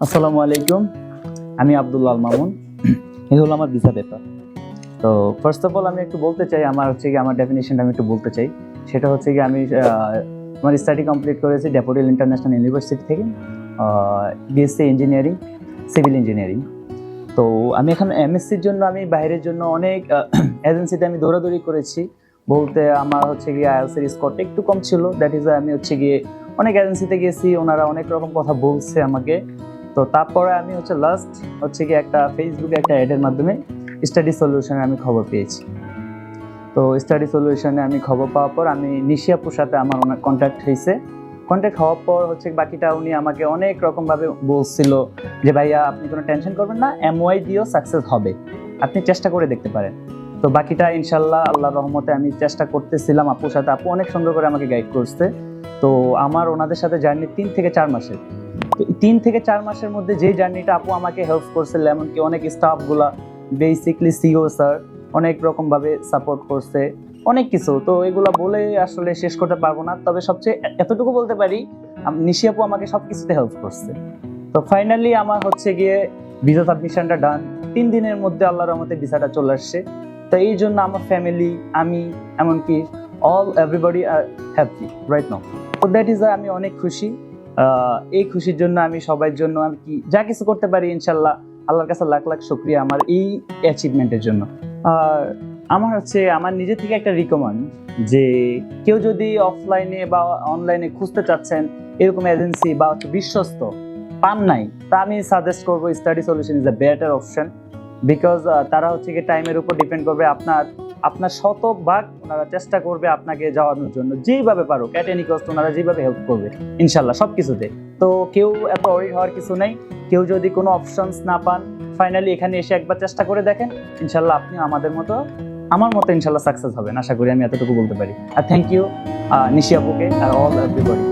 আসসালামু আলাইকুম। আমি আব্দুল্লাহ আল মামুন। এই হলো আমার ভিসা পেপার। তো ফার্স্ট অফ অল আমি একটু বলতে চাই, আমার ডেফিনেশনটা আমি একটু বলতে চাই। সেটা হচ্ছে কি আমি আমার স্টাডি কমপ্লিট করেছি ড্যাফোডিল ইন্টারন্যাশনাল ইউনিভার্সিটি থেকে, বিএসসি ইঞ্জিনিয়ারিং, সিভিল ইঞ্জিনিয়ারিং। তো আমি এখন এমএসসির জন্য আমি বাইরের জন্য অনেক এজেন্সিতে আমি দৌড়াদৌড়ি করেছি। বলতে আমার হচ্ছে গিয়ে আইএলটিএস স্কোরটা একটু কম ছিল, দ্যাট ইজ আমি হচ্ছে গিয়ে অনেক এজেন্সিতে গেছি, ওনারা অনেক রকম কথা বলছে আমাকে। তো তারপরে আমি লাস্ট হচ্ছে গিয়ে একটা ফেসবুকে একটা অ্যাডের মাধ্যমে স্টাডি সলিউশনে আমি খবর পেয়েছি। তো স্টাডি সলিউশনে আমি খবর পাওয়ার পর আমি নিশিয়াপুর সাথে আমার ওনার কন্ট্যাক্ট হয়েছে। কন্ট্যাক্ট হওয়ার পর বাকিটা উনি আমাকে অনেক রকমভাবে বলছিল যে ভাইয়া আপনি কোনো টেনশন করবেন না, এমওয়াই দিয়েও সাকসেস হবে, আপনি চেষ্টা করে দেখতে পারেন। তো বাকিটা ইনশাল্লাহ আল্লাহর রহমতে আমি চেষ্টা করতেছিলাম আপুর সাথে। আপু অনেক সুন্দর করে আমাকে গাইড করছে। তো আমার ওনাদের সাথে জার্নি 3 থেকে 4 মাসের। তো 3 থেকে 4 মাসের মধ্যে যে জার্নিটা আপু আমাকে হেল্প করছে, এমনকি অনেক স্টাফগুলা, বেসিকলি সিও স্যার অনেক রকমভাবে সাপোর্ট করছে, অনেক কিছু। তো এগুলো বলে আসলে শেষ করতে পারবো না, তবে সবচেয়ে এতটুকু বলতে পারি নিশি আপু আমাকে সব কিছুতে হেল্প করছে। তো ফাইনালি আমার গিয়ে ভিসা সাবমিশনটা ডান। 3 দিনের মধ্যে আল্লাহর রহমতে ভিসাটা চলে আসছে। তো এই জন্য আমার ফ্যামিলি, আমি, এমনকি এভরিবডি আর হ্যাপি রাইট নাও। তো দ্যাট ইজ আমি অনেক খুশি। এই খুশির জন্য আমি সবার জন্য আমি যা কিছু করতে পারি ইনশাল্লাহ আল্লাহর কাছে লাখ লাখ শুকরিয়া আমার এই অ্যাচিভমেন্টের জন্য। আর আমার নিজে থেকে একটা রিকমেন্ড, যে কেউ যদি অফলাইনে বা অনলাইনে খুঁজতে চাচ্ছেন এরকম এজেন্সি বা বিশ্বস্ত পান নাই, তা আমি সাজেস্ট করবো study solution is a better option. Because তারা গিয়ে টাইমের উপর ডিপেন্ড করবে, আপনার শতভাগ ওনারা চেষ্টা করবে আপনাকে যাওয়ানোর জন্য, যেইভাবে পারো এট এনি কস্ট ওনারা যেভাবে হেল্প করবে ইনশাল্লাহ সব কিছুতে। তো কেউ এত ওয়ারিড হওয়ার কিছু নেই। কেউ যদি কোনো অপশনস না পান, ফাইনালি এখানে এসে একবার চেষ্টা করে দেখেন, ইনশাল্লাহ আপনি আমার মতো ইনশাল্লাহ সাকসেস হবেন। আশা করি আমি এতটুকু বলতে পারি। আর থ্যাংক ইউ নিশি আপুকে আর অল এভরিবডি।